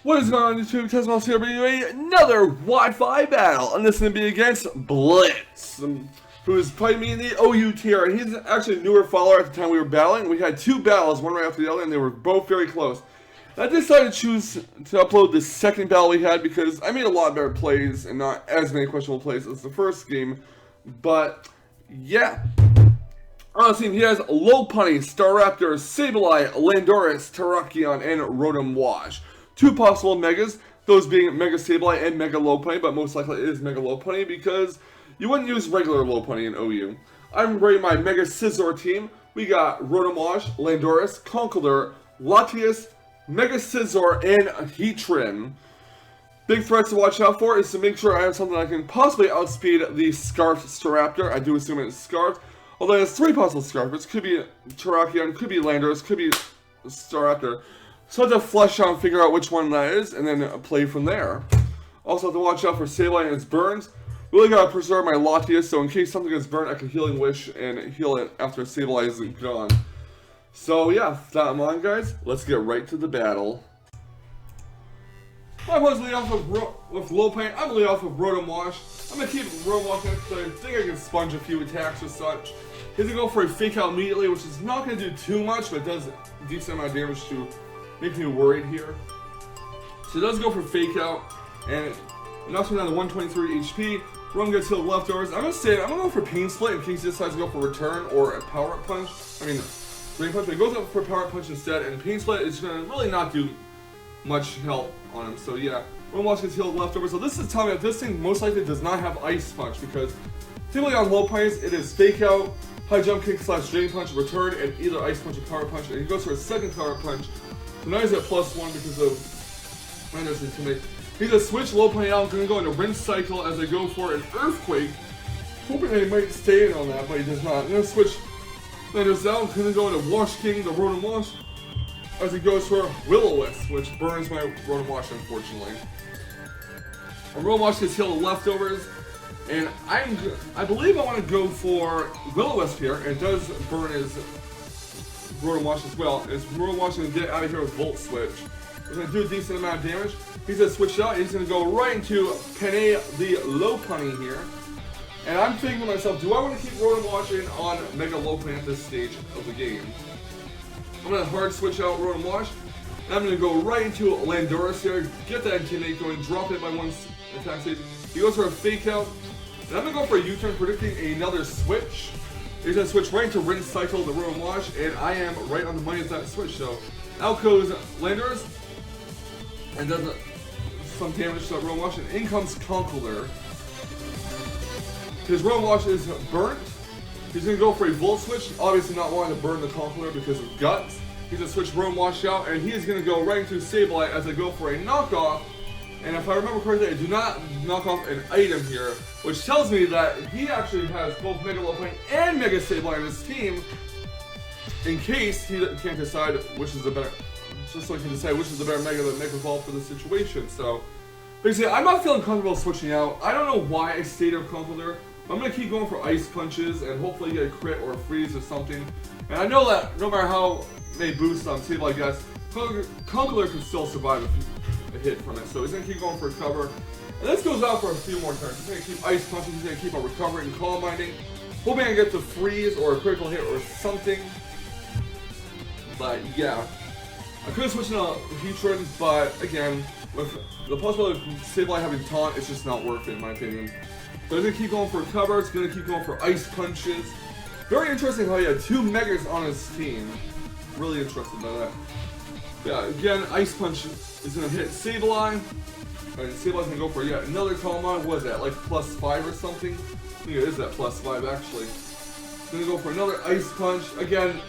What is going on YouTube? Tesmos here bringing you another Wi-Fi battle, and this is going to be against Blitz, who is playing me in the OU tier, and he's actually a newer follower at the time we were battling. We had two battles, one right after the other, and they were both very close. I decided to choose to upload the second battle we had because I made a lot better plays and not as many questionable plays as the first game, but yeah. On the team, he has Lopunny, Staraptor, Sableye, Landorus, Terrakion, and Rotom Wash. Two possible megas, those being Mega Sableye and Mega Lopunny, but most likely it is Mega Lopunny because you wouldn't use regular Lopunny in OU. I'm rating my Mega Scizor team. We got Rotom Wash, Landorus, Conkeldurr, Latias, Mega Scizor, and Heatran. Big threats to watch out for is to make sure I have something that can possibly outspeed the Scarfed Staraptor. I do assume it's Scarfed, although there's three possible Scarfers. Could be Terrakion, could be Landorus, could be Staraptor. So I have to flesh out and figure out which one that is, and then play from there. Also have to watch out for Sableye and its burns. Really gotta preserve my Latias, so in case something gets burned, I can Healing Wish and heal it after Sableye is gone. So yeah, with that in mind, guys, let's get right to the battle. My opponent's leading off with Lopunny. I'm leading off with Rotom Wash. I'm gonna keep Rotom Wash because I think I can sponge a few attacks or such. He's gonna go for a Fake Out immediately, which is not gonna do too much, but it does a decent amount of damage to make me worried here. So it does go for Fake Out, and it knocks me down to 123 HP. Rotom gets healed leftovers. I'm gonna go for Pain Split in case he decides to go for Return or a Power Up Punch. I mean, Drain Punch, but he goes up for Power Up Punch instead, and Pain Split is gonna really not do much help on him. So yeah, Rotom Wash gets healed leftovers. So this is telling me that this thing most likely does not have Ice Punch because typically on low points it is Fake Out, High Jump Kick / Drain Punch, Return, and either Ice Punch or Power Punch. And he goes for a second Power Punch. So now he's at +1 because of Landorus' teammate. He's a switch Lopunny out. I'm going to go into Rinse Cycle as I go for an Earthquake. Hoping that he might stay in on that, but he does not. I'm going to switch Landorus out. I'm going to go into Wash King, the Rotom Wash, as he goes for Will-O-Wisp, which burns my Rotom Wash, unfortunately. And Rotom Wash gets healed leftovers. And I believe I want to go for Will-O-Wisp here. And it does burn his Rotom Wash as well. Is Rotom Wash going to get out of here with Volt Switch? It's going to do a decent amount of damage. He's going to switch out. He's going to go right into Penne the Lopunny here. And I'm thinking to myself, do I want to keep Rotom Washing on Mega Lopunny at this stage of the game? I'm going to hard switch out Rotom Wash. And I'm going to go right into Landorus here. Get that Intimidate going. Drop it by one attack stage. He goes for a Fake Out. And I'm going to go for a U-turn, predicting another switch. He's going to switch right into Rinse Cycle, the Rotom Wash, and I am right on the money with that switch. So out goes Landorus, and does some damage to that Rotom Wash, and in comes Conkeldurr. His Rotom Wash is burnt. He's going to go for a Volt Switch, obviously not wanting to burn the Conkeldurr because of Guts. He's going to switch Rotom Wash out, and he is going to go right into Sableye as I go for a knockoff. And if I remember correctly, I do not knock off an item here, which tells me that he actually has both Mega Lopunny and Mega Sableye on his team, in case he can't decide which is the better, just so he can decide which is the better Mega that Mega Evolve for the situation. So, basically, I'm not feeling comfortable switching out. I don't know why I stayed up Conkeldurr. I'm going to keep going for Ice Punches and hopefully get a crit or a freeze or something. And I know that no matter how many boosts on Sableye gets, Conkeldurr can still survive a hit from it, so he's going to keep going for a cover. And this goes out for a few more turns. He's going to keep Ice Punching, he's going to keep on recovering and Calm Minding, hoping I get the freeze or a critical hit or something. But yeah, I could have switched into Heatran, but again, with the possibility of Sableye having Taunt, it's just not worth it in my opinion. So he's going to keep going for a cover, he's going to keep going for Ice Punches. Very interesting how he had two Megas on his team. Really interested by that. Yeah, again, Ice Punch is going to hit Sableye. And Sableye's going to go for yet another Calm Mind. What is that, like +5 or something? I think it is that +5 actually. He's going to go for another Ice Punch. Again,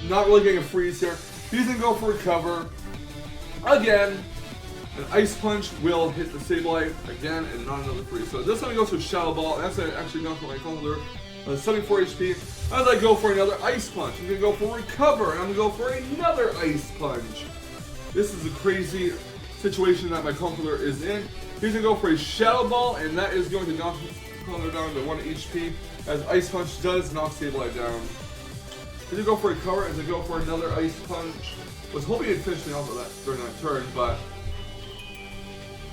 not really getting a freeze here. He's going to go for a cover. Again, an Ice Punch will hit the Sableye again and not another freeze. So this time he goes for Shadow Ball. That's actually not for my Conkeldurr. 74 HP. As I go for another Ice Punch. I'm going to go for Recover. And I'm going to go for another Ice Punch. This is a crazy situation that my Conkeldurr is in. He's going to go for a Shadow Ball, and that is going to knock Conkeldurr down to 1 HP, as Ice Punch does knock Sableye down. He's going to go for a cover as I go for another Ice Punch. Was hoping he'd finish me off with that during that turn, but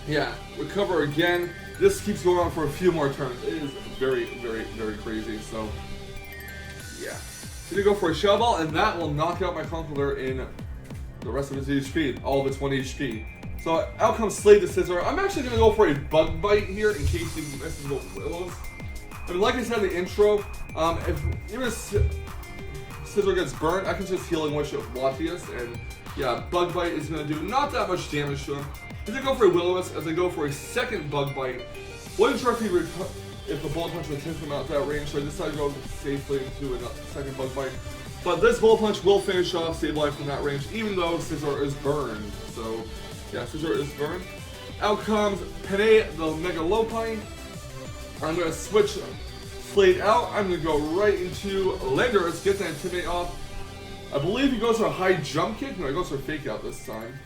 Yeah, recover again. This keeps going on for a few more turns. It is very, very, very crazy. So, yeah. Gonna go for a shell ball, and that will knock out my Conqueror in the rest of its HP, all of its 1 HP. So out comes Slade the Scizor. I'm actually gonna go for a Bug Bite here in case he messes with Willows. I mean, like I said in the intro, if even Scizor gets burnt, I can just Healing Wish of Latias, and yeah, Bug Bite is gonna do not that much damage to him. He's gonna go for a Will-O-Wisp as I go for a second Bug Bite. Wasn't sure if the Bullet Punch would tip him out that range, so I decided to go safely into a second Bug Bite. But this Bullet Punch will finish off Sableye from that range, even though Scizor is burned. So, yeah, Scizor is burned. Out comes Panay, the Mega Lopine. I'm gonna switch Slade out. I'm gonna go right into Landorus, get that Intimidate off. I believe he goes for a high jump kick. No, he goes for a fake out this time.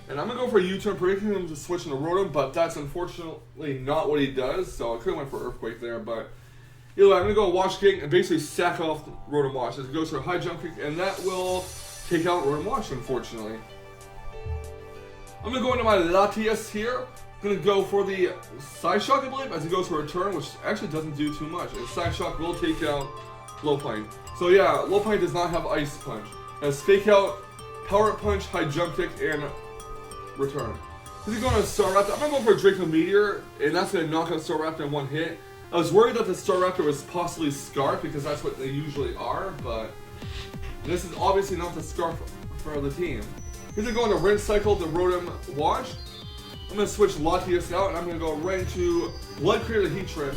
And I'm gonna go for a U-turn, predicting him to switch into Rotom, but that's unfortunately not what he does. So I could have went for Earthquake there, but either way, I'm gonna go Wash Kick and basically sack off Rotom Wash as it goes for a high jump kick, and that will take out Rotom Wash, unfortunately. I'm gonna go into my Latias here. I'm gonna go for the Side Shock, I believe, as it goes for a turn, which actually doesn't do too much. And Side Shock will take out Lopine. So yeah, Lopine does not have Ice Punch. It has Fake Out, Power Punch, High Jump Kick, and Return. He's going to Staraptor. I'm going to go for a Draco Meteor, and that's going to knock out Staraptor in one hit. I was worried that the Staraptor was possibly Scarf, because that's what they usually are, but this is obviously not the Scarf for the team. He's going to go into Rinse Cycle the Rotom Wash. I'm going to switch Latias out, and I'm going to go right into Blood Creator Heatran,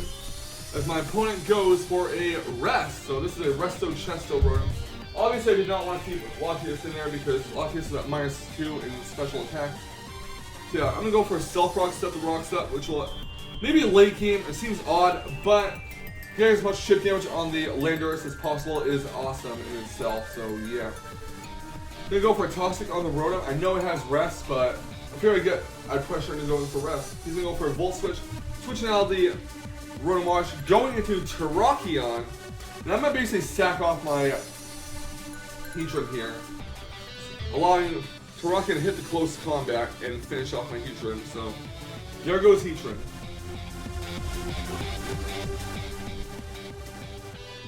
as my opponent goes for a Rest. So this is a Resto Chesto Rotom. Obviously I did not want to keep Latias in there because Latias is at -2 in special attack. So yeah, I'm going to go for a Stealth Rock Step, the Rock Step, which will maybe late game. It seems odd, but getting as much chip damage on the Landorus as possible is awesome in itself. So yeah. I'm going to go for a Toxic on the Rotom. I know it has Rest, but I figure I'd pressure him to go in for Rest. He's going to go for a Volt Switch, switching out the Rotom Wash, going into Terrakion, and I'm going to basically sack off my Heatran here, allowing Terrakion to hit the close combat and finish off my Heatran. So there goes Heatran.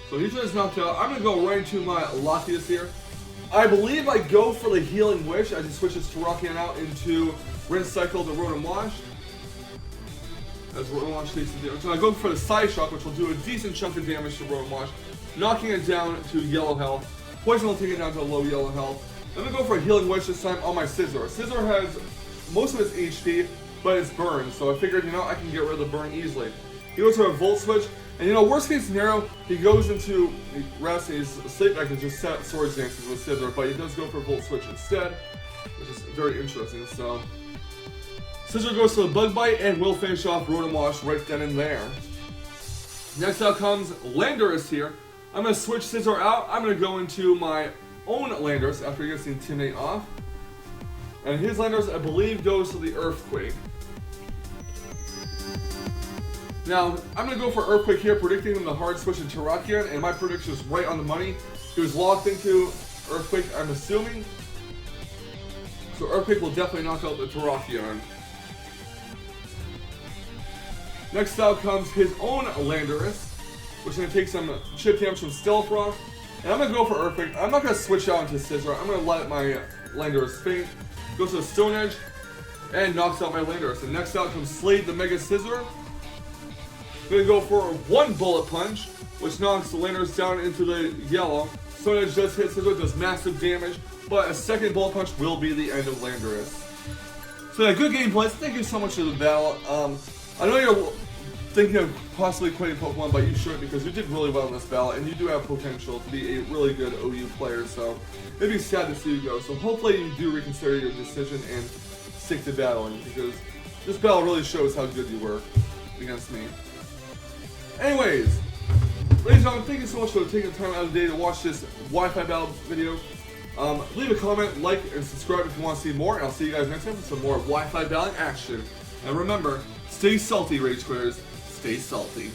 So Heatran is knocked out. I'm going to go right into my Latias here. I believe I go for the Healing Wish as he switches Terrakion out into Rinse Cycle the Rotom Wash. As Rotom Wash takes the damage. So I go for the Side Shock, which will do a decent chunk of damage to Rotom Wash, knocking it down to yellow health. Poison will take it down to a low yellow health. I'm going to go for a Healing Wish this time on my Scizor. Scizor has most of its HP, but it's burned, so I figured, I can get rid of the burn easily. He goes for a Volt Switch, and worst case scenario, he goes into Rest, and he's asleep. I can just set Swords Dances with Scizor, but he does go for a Volt Switch instead, which is very interesting. So Scizor goes for the Bug Bite, and will finish off Rotom Wash right then and there. Next out comes Landorus here. I'm going to switch Scizor out. I'm going to go into my own Landorus after he gets the Intimidate off. And his Landorus, I believe, goes to the Earthquake. Now, I'm going to go for Earthquake here, predicting him the hard switch in Terrakion, and my prediction is right on the money. He was locked into Earthquake, I'm assuming. So Earthquake will definitely knock out the Terrakion. Next out comes his own Landorus, which is going to take some chip damage from Stealth Rock. And I'm going to go for Earthquake. I'm not going to switch out into Scizor. I'm going to let my Landorus faint. Goes to the Stone Edge and knocks out my Landorus. And next out comes Slade the Mega Scizor. I'm going to go for one Bullet Punch, which knocks the Landorus down into the yellow. Stone Edge does hit Scizor, does massive damage, but a second Bullet Punch will be the end of Landorus. So yeah, good gameplay. Thank you so much for the battle. I know you're thinking of possibly quitting Pokemon, but you shouldn't because you did really well in this battle, and you do have potential to be a really good OU player, so it'd be sad to see you go. So hopefully you do reconsider your decision and stick to battling, because this battle really shows how good you were against me. Anyways, ladies and gentlemen, thank you so much for taking the time out of the day to watch this Wi-Fi battle video. Leave a comment, like, and subscribe if you want to see more, and I'll see you guys next time for some more Wi-Fi battling action. And remember, stay salty, Rage Quitters. Stay salty.